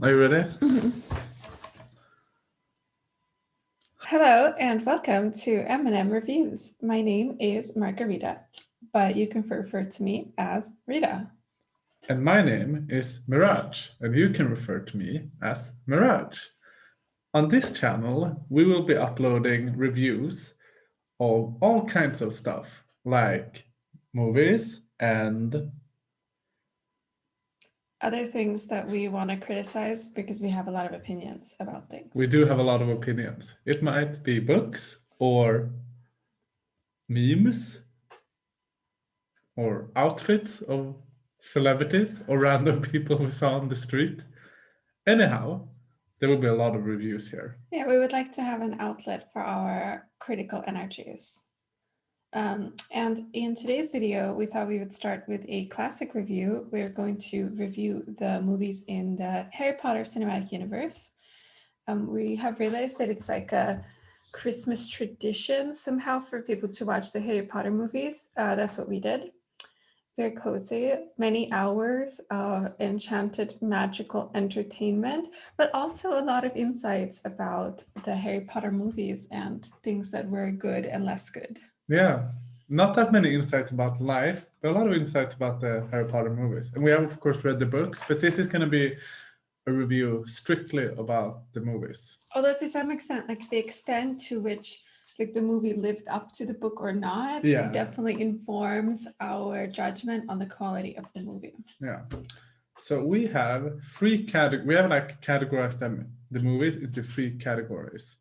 Are you ready? Hello and welcome to M&M Reviews. My name is Margarita, but you can refer to me as Rita. And my name is Mirage, and you can refer to me as Mirage. On this channel, we will be uploading reviews of all kinds of stuff, like movies and Other things that we want to criticize because we have a lot of opinions about things. we do have a lot of opinions. It might be books or memes or outfits of celebrities or random people we saw on the street. Anyhow, there will be a lot of reviews here. Yeah, we would like to have an outlet for our critical energies. And in today's video, we thought we would start with a classic review. We're going to review the movies in the Harry Potter cinematic universe. We have realized that it's like a Christmas tradition somehow for people to watch the Harry Potter movies. That's what we did. Very cozy, many hours of enchanted magical entertainment, but also a lot of insights about the Harry Potter movies and things that were good and less good. Yeah, not that many insights about life, but a lot of insights about the Harry Potter movies. And we have, of course, read the books, but this is going to be a review strictly about the movies. Although to some extent, like the extent to which like the movie lived up to the book or not, definitely informs our judgment on the quality of the movie. Yeah. So we have three categories. We have like categorized the movies into three categories.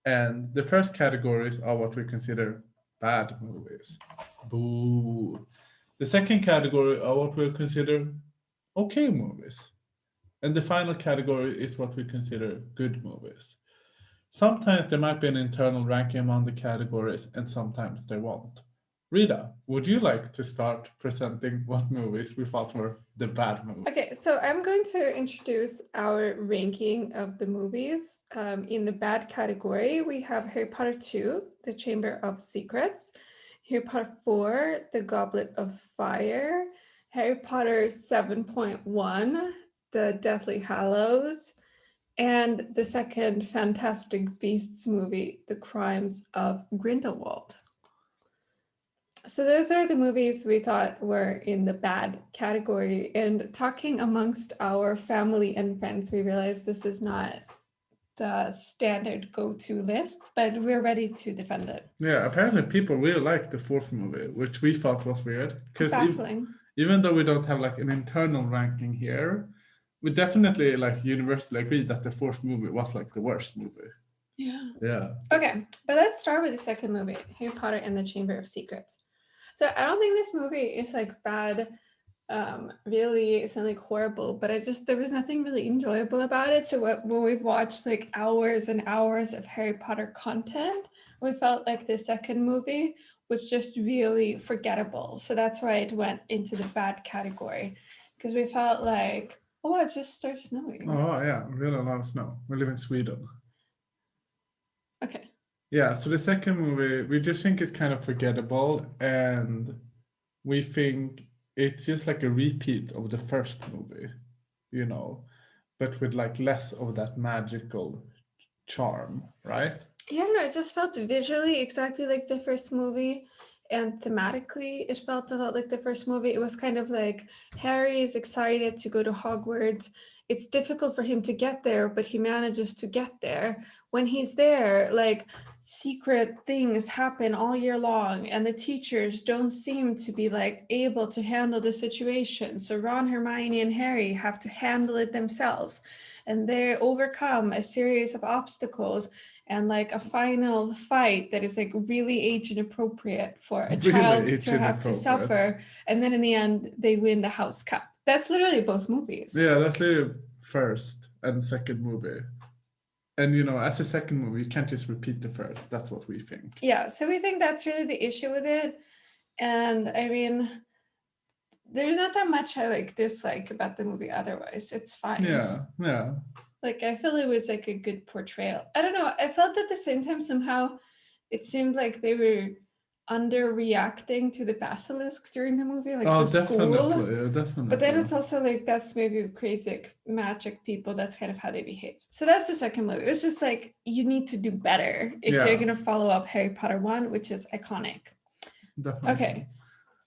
And the first categories are what we consider bad movies. Boo. The second category are what we consider okay movies. And the final category is what we consider good movies. Sometimes there might be an internal ranking among the categories, and sometimes there won't. Rita, would you like to start presenting what movies we thought were the bad movies? Okay, so I'm going to introduce our ranking of the movies. In the bad category, we have Harry Potter 2, The Chamber of Secrets, Harry Potter 4, The Goblet of Fire, Harry Potter 7.1, The Deathly Hallows, and the second Fantastic Beasts movie, The Crimes of Grindelwald. So those are the movies we thought were in the bad category. And talking amongst our family and friends, we realized this is not the standard go-to list, but we're ready to defend it. Yeah, apparently people really like the fourth movie, which we thought was weird. Because Baffling. Even though we don't have like an internal ranking here, we definitely like universally agree that the fourth movie was like the worst movie. Yeah. Okay, but let's start with the second movie, Harry Potter and the Chamber of Secrets. So I don't think this movie is like bad, really isn't like horrible, but there was nothing really enjoyable about it. So when we've watched like hours and hours of Harry Potter content, we felt like the second movie was just really forgettable. So that's why it went into the bad category, because we felt like, oh, it just started snowing. Oh yeah, really a lot of snow. We live in Sweden. Okay. Yeah, so the second movie, we just think it's kind of forgettable, and we think it's just like a repeat of the first movie, but with like less of that magical charm, right? Yeah, no, it just felt visually exactly like the first movie, and thematically it felt a lot like the first movie. It was kind of like Harry is excited to go to Hogwarts. It's difficult for him to get there, but he manages to get there. When he's there, like secret things happen all year long, and the teachers don't seem to be like able to handle the situation. So Ron, Hermione, and Harry have to handle it themselves, and they overcome a series of obstacles and like a final fight that is like really age inappropriate for a child to have to suffer, and then in the end they win the house cup. That's literally both movies. Yeah, that's literally first and second movie. And as a second movie, you can't just repeat the first. That's what we think. Yeah, so we think that's really the issue with it. And I mean, there's not that much I like dislike about the movie otherwise. It's fine. Yeah. Like, I feel it was like a good portrayal. I don't know. I felt at the same time somehow it seemed like they were underreacting to the basilisk during the movie, like Oh, the school. definitely, definitely. But then it's also like that's maybe crazy like, magic people. That's kind of how they behave. So that's the second movie. It's just like you need to do better if Yeah. you're gonna follow up Harry Potter 1, which is iconic. Definitely. Okay.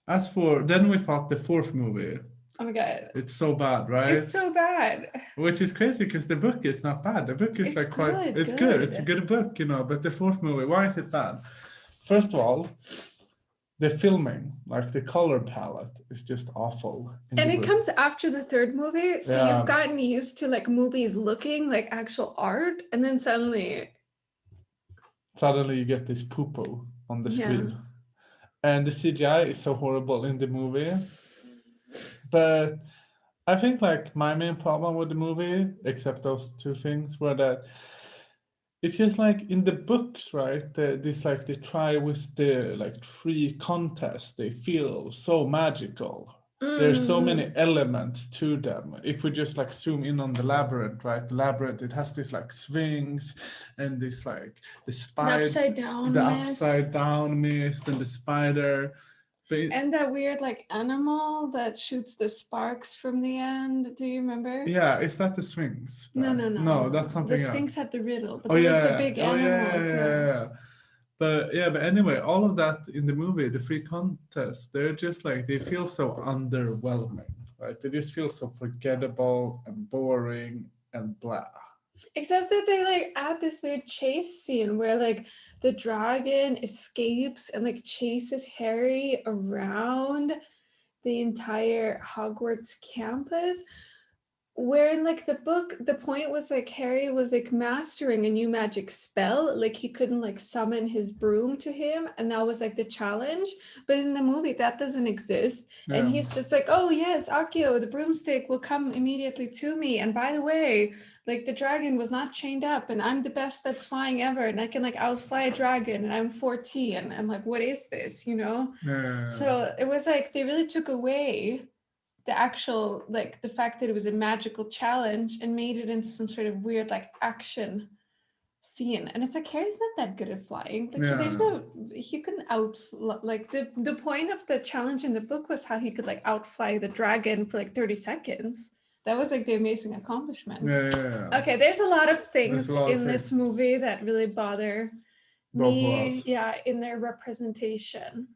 As for then we thought the fourth movie. Oh my god. It's so bad, right? It's so bad. Which is crazy because the book is not bad. The book is It's like quite. good, It's good. good. It's a good book, you know. But the fourth movie, why is it bad? First of all, the filming, like the color palette, is just awful. in And the it book. comes after the third movie, so Yeah. you've gotten used to like movies looking like actual art, and then suddenly, Suddenly you get this poo-poo on the Yeah. screen, and the CGI is so horrible in the movie. But I think like my main problem with the movie, except those two things, were that it's just like in the books, right? This like they try with the like free contest, they feel so magical. There's so many elements to them. If we just like zoom in on the labyrinth, right? The labyrinth, it has this like swings and this like the the spider, upside down the mist, upside down mist and the spider. But and that weird like animal that shoots the sparks from the end. Do you remember? yeah, is that the Sphinx? No, no, no. No, that's something The else. Sphinx had the riddle, but Oh there yeah, was the big animals. yeah. But anyway, all of that in the movie, the free contest, they're just like they feel so underwhelming, right? They just feel so forgettable and boring and blah. Except that they like add this weird chase scene where like the dragon escapes and like chases Harry around the entire Hogwarts campus. Where in like the book, the point was like Harry was like mastering a new magic spell, like he couldn't like summon his broom to him, and that was like the challenge. But in the movie, that doesn't exist, and Yeah. he's just like, "Oh yes, Akio, the broomstick will come immediately to me." And by the way, like the dragon was not chained up, and I'm the best at flying ever, and I can like outfly a dragon, and I'm 14, and like, what is this, you know? Yeah. So it was like they really took away the actual like the fact that it was a magical challenge and made it into some sort of weird like action scene. And it's like Harry's not that good at flying. Like there's Yeah. no he couldn't like the point of the challenge in the book was how he could like outfly the dragon for like 30 seconds. That was like the amazing accomplishment. Yeah. Okay, there's a lot of things There's a lot of in this things. movie that really bother Both of me, us. yeah, in their representation.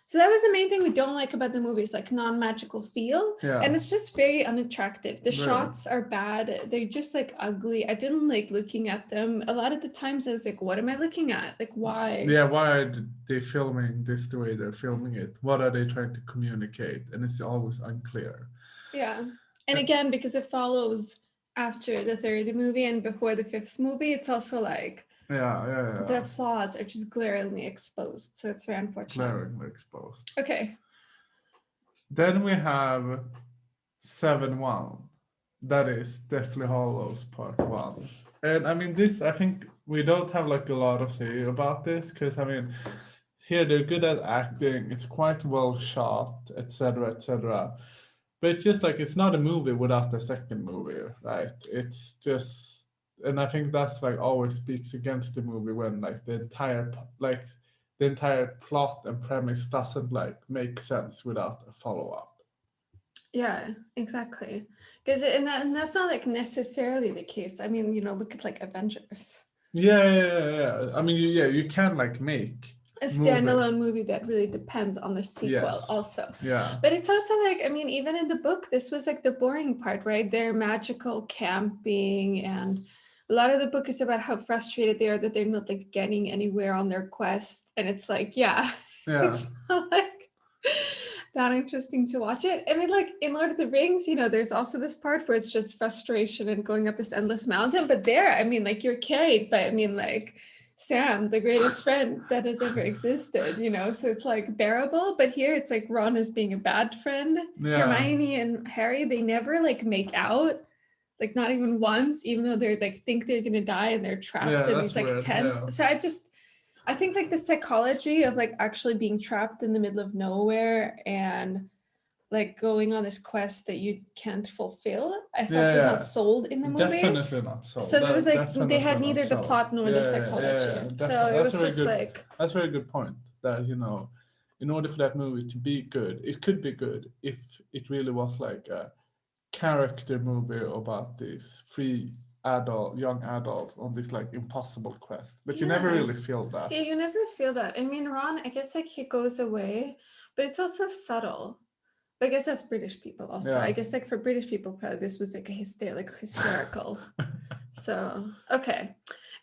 So that was the main thing we don't like about the movies, like non-magical feel. Yeah. And it's just very unattractive. The Very. shots are bad. They're just like ugly. I didn't like looking at them. A lot of the times I was like, what am I looking at? Like why? Yeah, why are they filming this the way they're filming it? What are they trying to communicate? And it's always unclear. Yeah. And again, because it follows after the third movie and before the fifth movie, it's also like the flaws are just glaringly exposed. So it's very unfortunate. Glaringly exposed. Okay. Then we have 7-1. That is Deathly Hollows Part 1. And I mean, this, I think we don't have like a lot to say about this because I mean, here they're good at acting, it's quite well shot, etc., etc. But it's just like it's not a movie without the second movie, right? It's just, and I think that's like always speaks against the movie when like the entire plot and premise doesn't like make sense without a follow-up. Yeah, exactly. Because and that's not like necessarily the case. I mean, you know, look at like Avengers. Yeah. I mean, you can like make a standalone movie that really depends on the sequel also. Yeah. But it's also like, I mean, even in the book, this was like the boring part, right? They're magical camping, and a lot of the book is about how frustrated they are that they're not like getting anywhere on their quest. And it's like, it's not like that interesting to watch it. I mean, like in Lord of the Rings, you know, there's also this part where it's just frustration and going up this endless mountain. But there, I mean, like you're carried by, I mean, like Sam, the greatest friend that has ever existed, you know, so it's like bearable. But here it's like Ron is being a bad friend. Hermione and Harry, they never like make out, like not even once, even though they're like think they're gonna die and they're trapped in these like tents. So I think like the psychology of like actually being trapped in the middle of nowhere and like going on this quest that you can't fulfill, I thought was not sold in the movie. Definitely not sold. So there was like they had neither the plot nor the psychology. So it was just like that's a very good point. that, you know, in order for that movie to be good, it could be good if it really was like a character movie about these young adults on this like impossible quest. But you never Yeah. really feel that. Yeah, you never feel that. I mean, Ron, I guess like he goes away, but it's also subtle. But I guess that's British people also. Yeah. I guess like for British people, probably this was like a hysterical. So, okay.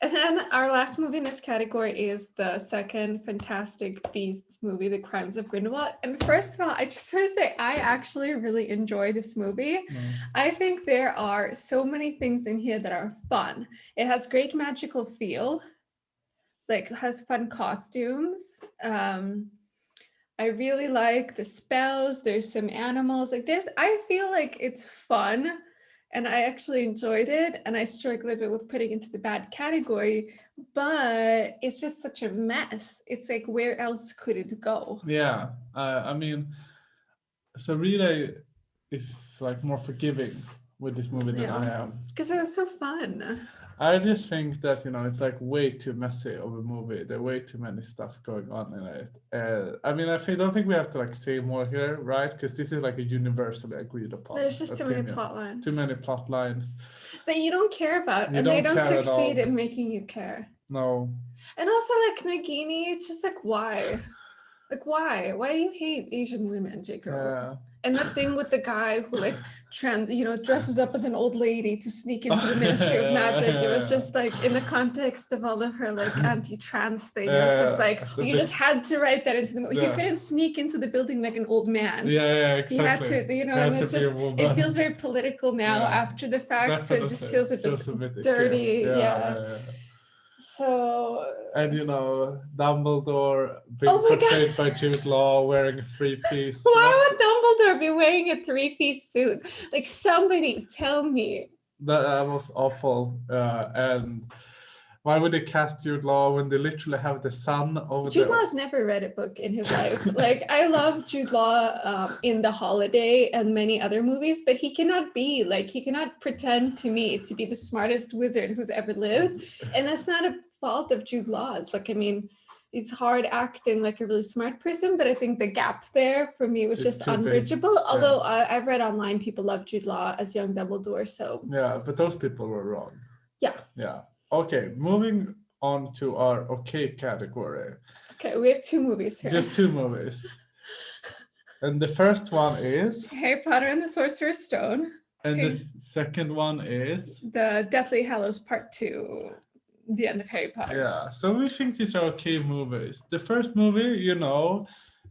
And then our last movie in this category is the second Fantastic Beasts movie, The Crimes of Grindelwald. And first of all, I just want to say I actually really enjoy this movie. I think there are so many things in here that are fun. It has great magical feel, like has fun costumes. I really like the spells. There's some animals. Like I feel like it's fun. And I actually enjoyed it, and I struggle a bit with putting into the bad category, but it's just such a mess. It's like, where else could it go? Yeah, I mean, so Rita is like more forgiving with this movie than I am. Because it was so fun. I just think that, you know, it's like way too messy of a movie. There are way too many stuff going on in it. I mean, don't think we have to like say more here, right? Because this is like a universally agreed upon. There's just too many plot lines. Too many plot lines that you don't care about, and they don't succeed in making you care. No. And also, like Nagini, just like why? Like why? Why do you hate Asian women, Jacob? Yeah. And that thing with the guy who like dresses up as an old lady to sneak into the Ministry of Magic. It was just like in the context of all of her like anti-trans thing. It was just like you just had to write that into the movie. He couldn't sneak into the building like an old man. Yeah, exactly. He had to, and it's just it feels very political now after the fact. So it just feels a bit dirty. Yeah. So and Dumbledore being portrayed by Jude Law wearing a three-piece. Why would Dumbledore be wearing a three-piece suit? Like somebody tell me. That was awful. And why would they cast Jude Law when they literally have the sun over Jude Law's never read a book in his life. Like I love Jude Law in The Holiday and many other movies, but he cannot pretend to me to be the smartest wizard who's ever lived. And that's not a fault of Jude Law's. Like, I mean, it's hard acting like a really smart person, but I think the gap there for me was just unbridgeable. Big. Although I've read online people love Jude Law as young Dumbledore, so. Yeah, but those people were wrong. Yeah. Yeah. Okay, moving on to our okay category. Okay, we have two movies here. Just two movies. And the first one is Harry Potter and the Sorcerer's Stone. And the second one is The Deathly Hallows Part 2, The End of Harry Potter. Yeah, so we think these are okay movies. The first movie,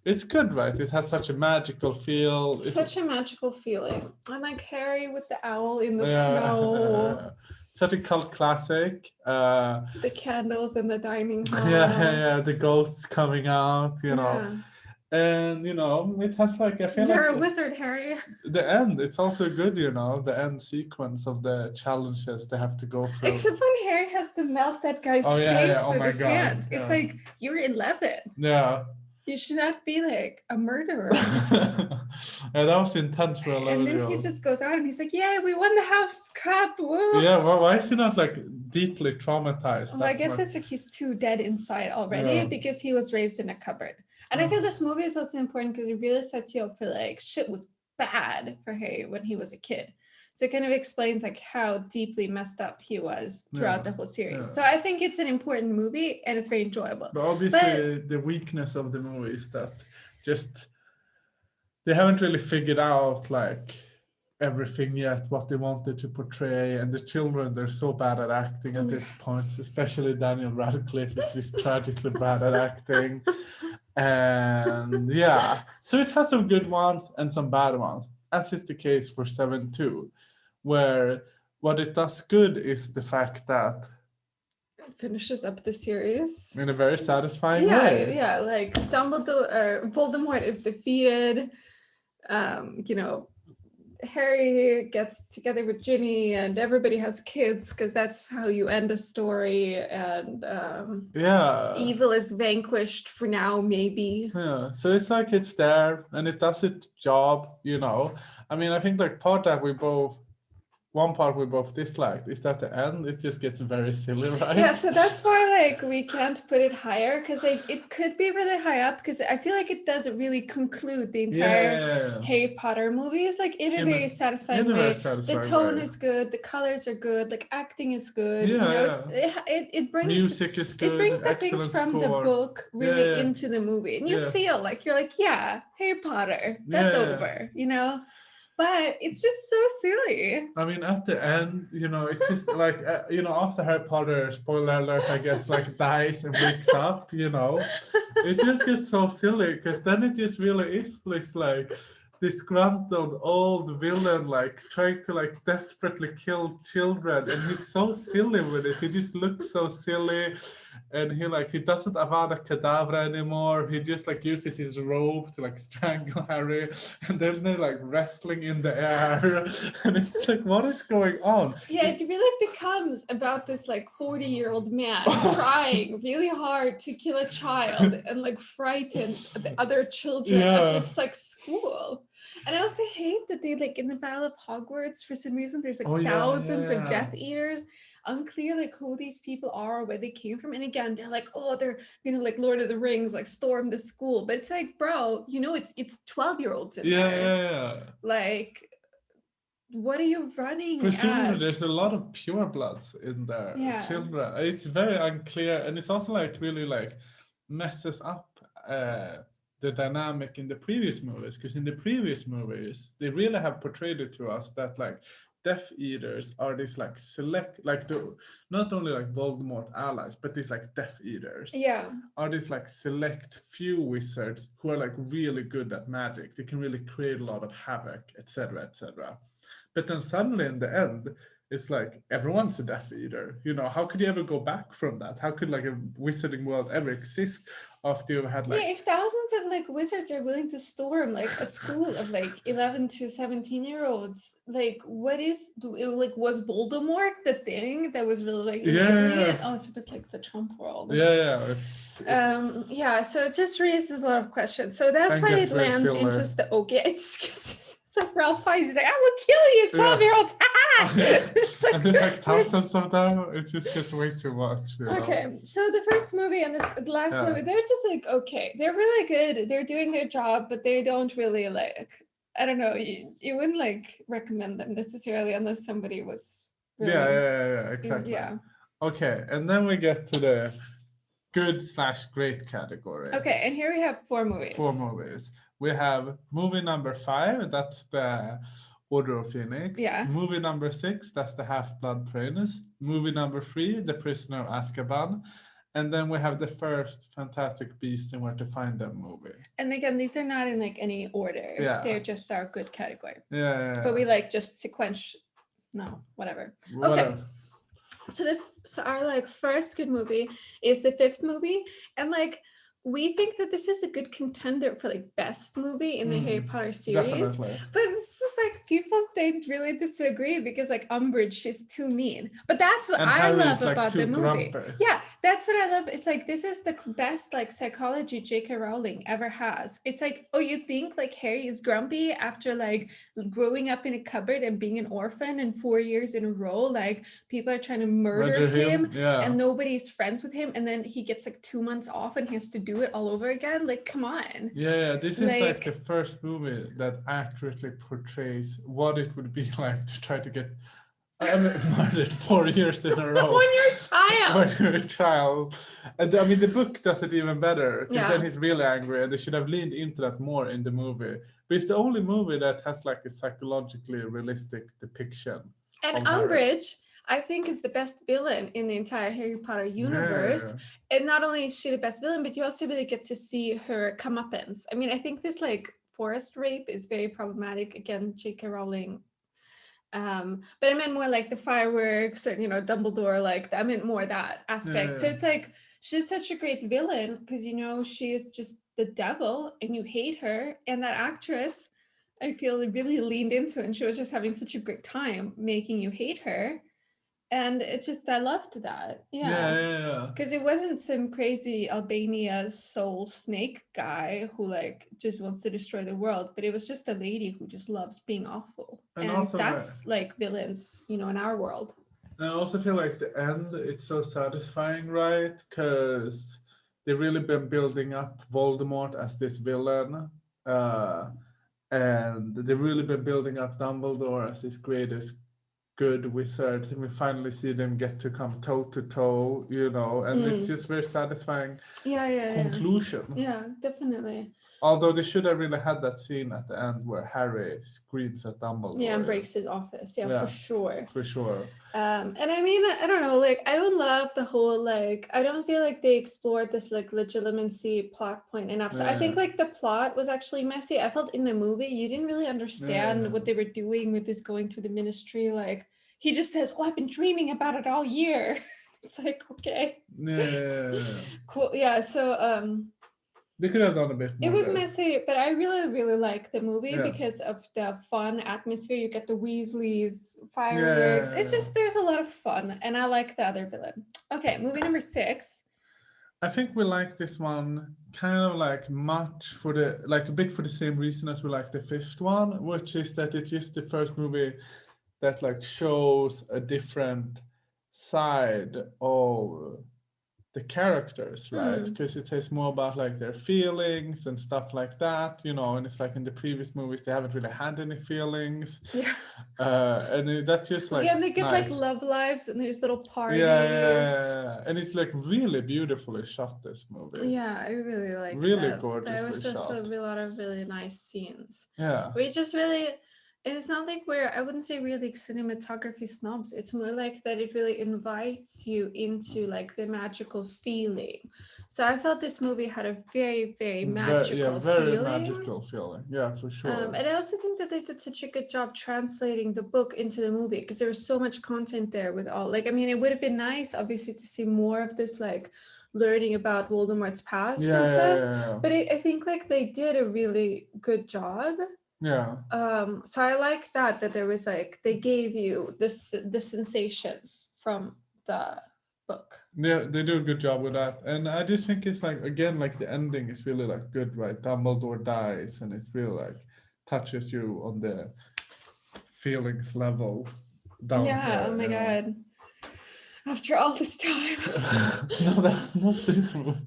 it's good, right? It has such a magical feel. Such a magical feeling. I like Harry with the owl in the snow. Such a cult classic. The candles in the dining hall. Yeah, the ghosts coming out, And it has like You're a wizard, Harry. The end, it's also good, the end sequence of the challenges they have to go through. Except when Harry has to melt that guy's face with his hands. It's like you're 11. Yeah. You should not be like a murderer. Yeah, that was intense for a 11-year-old. And then he just goes out and he's like, "Yeah, we won the house cup." Woo. Yeah, well, why is he not like deeply traumatized? Well, I guess it's like he's too dead inside already because he was raised in a cupboard. And I feel this movie is also important because it really sets you up for like shit was bad for Harry when he was a kid. So it kind of explains like how deeply messed up he was throughout the whole series. So I think it's an important movie and it's very enjoyable. But obviously the weakness of the movie is that they haven't really figured out like everything yet, what they wanted to portray. And the children, they're so bad at acting at this point, especially Daniel Radcliffe is just tragically bad at acting. And so it has some good ones and some bad ones, as is the case for 7-2, where what it does good is the fact that it finishes up the series in a very satisfying way. Yeah, like Voldemort is defeated. Harry gets together with Ginny and everybody has kids because that's how you end a story, and evil is vanquished for now, maybe. Yeah, so it's like it's there and it does its job, I mean, I think like part that we both one part we both disliked is that the end it just gets very silly, right? Yeah, so that's why like we can't put it higher because like it could be really high up because I feel like it doesn't really conclude the entire Yeah. Harry Potter movies like in a very satisfying in a very way. satisfying The tone way. is good, the colors are good, like acting is good. You Yeah, know, yeah. it brings Music is it good, brings the things excellent from the score. book Yeah, really yeah. into the movie, and you Yeah. feel like you're like, yeah, Harry Potter, that's Yeah. over, you know. But it's just so silly. I mean, at the end, you know, it's just like, you know, after Harry Potter, spoiler alert, I guess, like dies and wakes up, you know, it just gets so silly because then it just really is this like disgruntled old villain, like trying to like desperately kill children, and he's so silly with it. He just looks so silly, and he doesn't Avada Kedavra anymore. He just like uses his robe to like strangle Harry, and then they're like wrestling in the air, and it's like, what is going on? Yeah, it really becomes about this like 40-year-old man trying really hard to kill a child and like frighten the other children Yeah. at this like school. And I also hate that they like in the Battle of Hogwarts, for some reason, there's like Oh, yeah, thousands of yeah. Death Eaters. Unclear like who these people are or where they came from. And again, they're like, oh, they're gonna like Lord of the Rings, like storm the school. But it's like, bro, you know, it's 12-year-olds in Yeah, there. yeah. Like, what are you running Presumably, at? there's a lot of pure bloods in there. Yeah. Children. It's very unclear, and it's also like really like messes up the dynamic in the previous movies. Because in the previous movies, they really have portrayed it to us that like Death Eaters are these like select, like the not only like Voldemort allies, but these like Death Eaters Yeah. are these like select few wizards who are like really good at magic. They can really create a lot of havoc, etc., etc. But then suddenly in the end, it's like everyone's a Death Eater. You know, how could you ever go back from that? How could like a wizarding world ever exist after you've had like Yeah, if thousands of like wizards are willing to storm like a school of like 11 to 17-year-olds, like what is like was Voldemort the thing that was really like enabling it? Oh, it's a bit like the Trump world. Yeah, Yeah, so it just raises a lot of questions. So that's And why gets it very lands silly. in just the okay. It's like Ralph Fiennes. He's like, I will kill you, 12-year-olds. It's and there's like what? thousands of them. It just gets way too much. You know? Okay, so the first movie and the last Yeah. movie, they're just like, okay, they're really good. They're doing their job, but they don't really like, I don't know, you wouldn't like recommend them necessarily unless somebody was really, Yeah, exactly. yeah. Okay, and then we get to the good/great category. Okay, and here we have 4 movies. 4 movies. We have movie number 5, that's the Order of Phoenix. Yeah. Movie number 6, that's the Half-Blood Prince. Movie number 3, The Prisoner of Azkaban. And then we have the first Fantastic Beasts and Where to Find Them movie. And again, these are not in like any order. Yeah. They're just our good category. Yeah. But we like just sequential. No, whatever. Okay. So our like first good movie is the 5th movie, and like we think that this is a good contender for like best movie in the Harry Potter series. Definitely. But this is like people they really disagree because like Umbridge, she's too mean. But that's what And I Harry's, love like, about too the movie. grumpy. Yeah, that's what I love. It's like this is the best like psychology J.K. Rowling ever has. It's like, oh, you think like Harry is grumpy after like growing up in a cupboard and being an orphan and 4 years in a row, like people are trying to murder him. Yeah. And nobody's friends with him, and then he gets like 2 months off and he has to do it all over again. Like, come on. Yeah, this is like Like- the first movie that accurately portrays what it would be like to try to get murdered 4 years in a row. When you're a child. When you're a child. And I mean, the book does it even better, because Yeah. then he's really angry, and they should have leaned into that more in the movie. But it's the only movie that has like a psychologically realistic depiction. And of Harry. Umbridge, I think, is the best villain in the entire Harry Potter universe. And not only is she the best villain, but you also really get to see her comeuppance. I mean, I think this like forest rape is very problematic. Again, J.K. Rowling. But I meant more like the fireworks or, you know, Dumbledore, like I meant more that aspect. So Yeah. it's like she's such a great villain because, you know, she is just the devil and you hate her. And that actress, I feel really leaned into it, and she was just having such a great time making you hate her. And it's just I loved that. Yeah, yeah, yeah. Because it wasn't some crazy Albania soul snake guy who like just wants to destroy the world, but it was just a lady who just loves being awful. And And also, that's like villains, you know, in our world. I also feel like the end, it's so satisfying, right? Because they've really been building up Voldemort as this villain. Uh, and they've really been building up Dumbledore as this greatest good wizards, and we finally see them get to come toe to toe, you know, and it's just very satisfying Yeah. conclusion. Yeah, definitely. Although they should have really had that scene at the end where Harry screams at Dumbledore. Yeah, and breaks his office. Yeah, for sure. For sure. And I mean, I don't know, like I don't love the whole like I don't feel like they explored this like legitimacy plot point enough. So I think like the plot was actually messy. I felt in the movie you didn't really understand what they were doing with this going to the ministry. Like he just says, "Oh, I've been dreaming about it all year." It's like, okay. Yeah. Cool. Yeah. So they could have done a bit more. It was messy, but I really like the movie because of the fun atmosphere. You get the Weasleys, fireworks. It's just there's a lot of fun, and I like the other villain. Okay, movie number 6. I think we like this one kind of like much for the like a bit for the same reason as we like the 5th one, which is that it's just the first movie that like shows a different side of the characters, right? Because it is more about like their feelings and stuff like that, you know, and it's like in the previous movies they haven't really had any feelings. And that's just like and they get like love lives and there's little parties. And it's like really beautifully shot, this movie. Yeah, I really like really that. Gorgeously there was just shot. a lot of really nice scenes. Yeah, we just really, and it's not like I wouldn't say we're like cinematography snobs. It's more like that it really invites you into like the magical feeling. So I felt this movie had a very, very magical feeling. Magical feeling. Yeah, for sure. And I also think that they did such a good job translating the book into the movie because there was so much content there with all like, I mean, it would have been nice obviously to see more of this like learning about Voldemort's past and stuff. But I think like they did a really good job. So I like that there was like they gave you the sensations from the book. Yeah, they do a good job with that, and I just think it's like again like the ending is really like good, right? Dumbledore dies, and it's really like touches you on the feelings level. Down there, oh my god! After all this time. No, that's not this movie.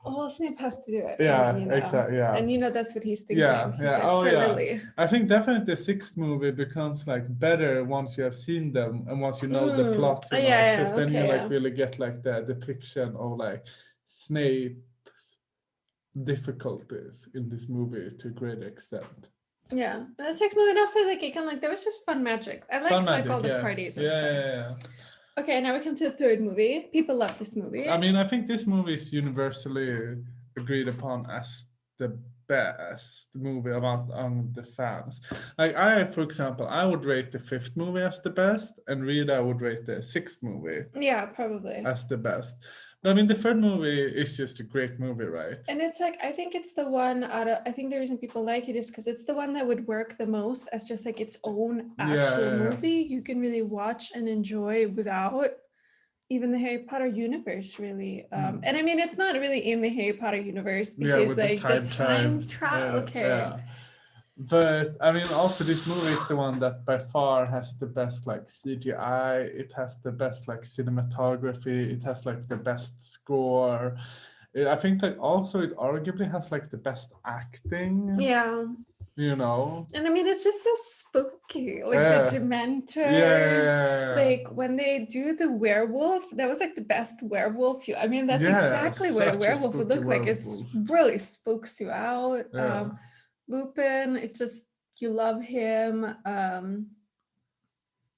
Well, Snape has to do it. Yeah, and, exactly. Yeah, and you know that's what he's thinking. Yeah, he's like, for Lily. I think definitely the 6th movie becomes like better once you have seen them and once you know the plot. Because then you like really get like the depiction of like Snape's difficulties in this movie to a great extent. Yeah, the 6th movie also like it can like there was just fun magic. I liked like all the parties and stuff. Yeah. Okay, now we come to the 3rd movie. People love this movie. I mean, I think this movie is universally agreed upon as the best movie among the fans. Like for example, I would rate the 5th movie as the best, and Rita would rate the 6th movie. Yeah, probably. As the best. But I mean, the 3rd movie is just a great movie, right? And it's like, I think it's the one I think the reason people like it is because it's the one that would work the most as just like its own actual movie. You can really watch and enjoy without even the Harry Potter universe, really. And I mean, it's not really in the Harry Potter universe because like the time travel. Okay. But I mean, also this movie is the one that by far has the best like CGI. It has the best like cinematography. It has like the best score. I think like also it arguably has like the best acting. Yeah. You know. And I mean, it's just so spooky, like the Dementors. Like when they do the werewolf, that was like the best werewolf. I mean, that's exactly what a werewolf would look like. It really spooks you out. Lupin, it just you love him.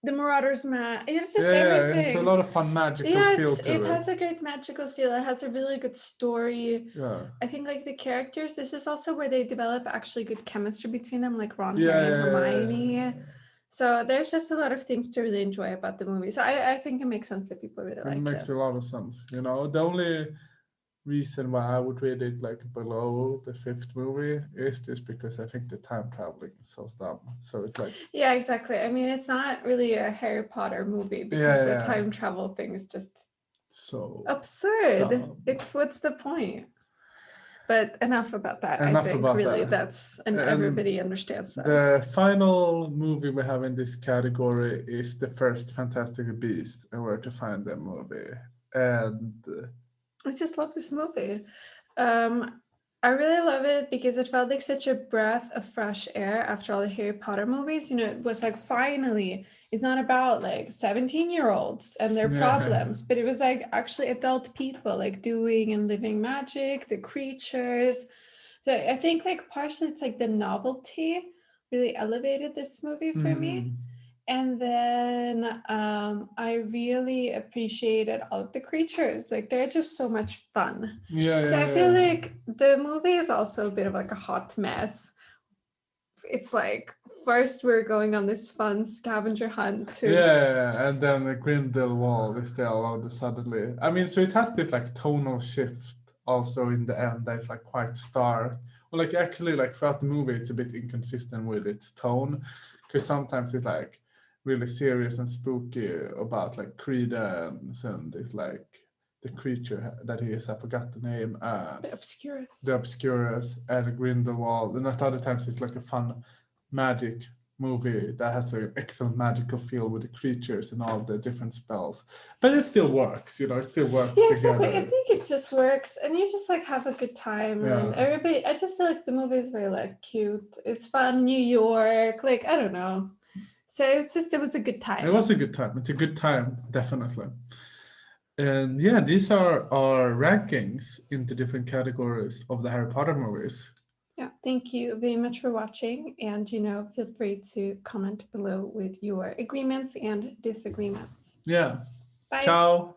The Marauders it's just everything. It's a lot of fun magical feel to it. It has a great magical feel. It has a really good story. Yeah. I think like the characters, this is also where they develop actually good chemistry between them, like Ron, Harry, and Hermione. So there's just a lot of things to really enjoy about the movie. So I think it makes sense that people really like it. It makes a lot of sense. You know, the only reason why I would rate it like below the fifth movie is just because I think the time traveling is so dumb. So it's like, Yeah, exactly. I mean, it's not really a Harry Potter movie because the yeah, time travel thing is just so absurd. dumb. It's what's the point? But enough about that. I Enough think about really that. and And everybody understands that. the final movie we have in this category is the first Fantastic Beasts and Where to Find Them movie. And I just love this movie. I really love it because it felt like such a breath of fresh air after all the Harry Potter movies. You know, it was like finally, it's not about like 17-year-olds and their yeah, problems, but it was like actually adult people like doing and living magic, the creatures. So I think like partially it's like the novelty really elevated this movie for me. Mhm. And then I really appreciated all of the creatures. Like they're just so much fun. Yeah, So I yeah, feel yeah. like the movie is also a bit of like a hot mess. It's like first we're going on this fun scavenger hunt to Yeah, and then the Grindelwald is there all of a suddenly. I mean, so it has this like tonal shift also in the end that's like quite stark. Well, like actually, like throughout the movie, it's a bit inconsistent with its tone, because sometimes it's like really serious and spooky about like Credence and it's like the creature that he is, I forgot the name, the Obscurus. the Obscurus and Grindelwald, and at other times it's like a fun magic movie that has an excellent magical feel with the creatures and all the different spells. But it still works, you know, it still works Yeah, together. exactly. I think it just works, and you just like have a good time, and Yeah. everybody. I just feel like the movie is very like cute. It's fun, New York. Like I don't know. So it's just it was a good time. It was a good time. It's a good time, definitely. And yeah, these are our rankings into different categories of the Harry Potter movies. Yeah, thank you very much for watching, and you know, feel free to comment below with your agreements and disagreements. Yeah. Bye. Ciao.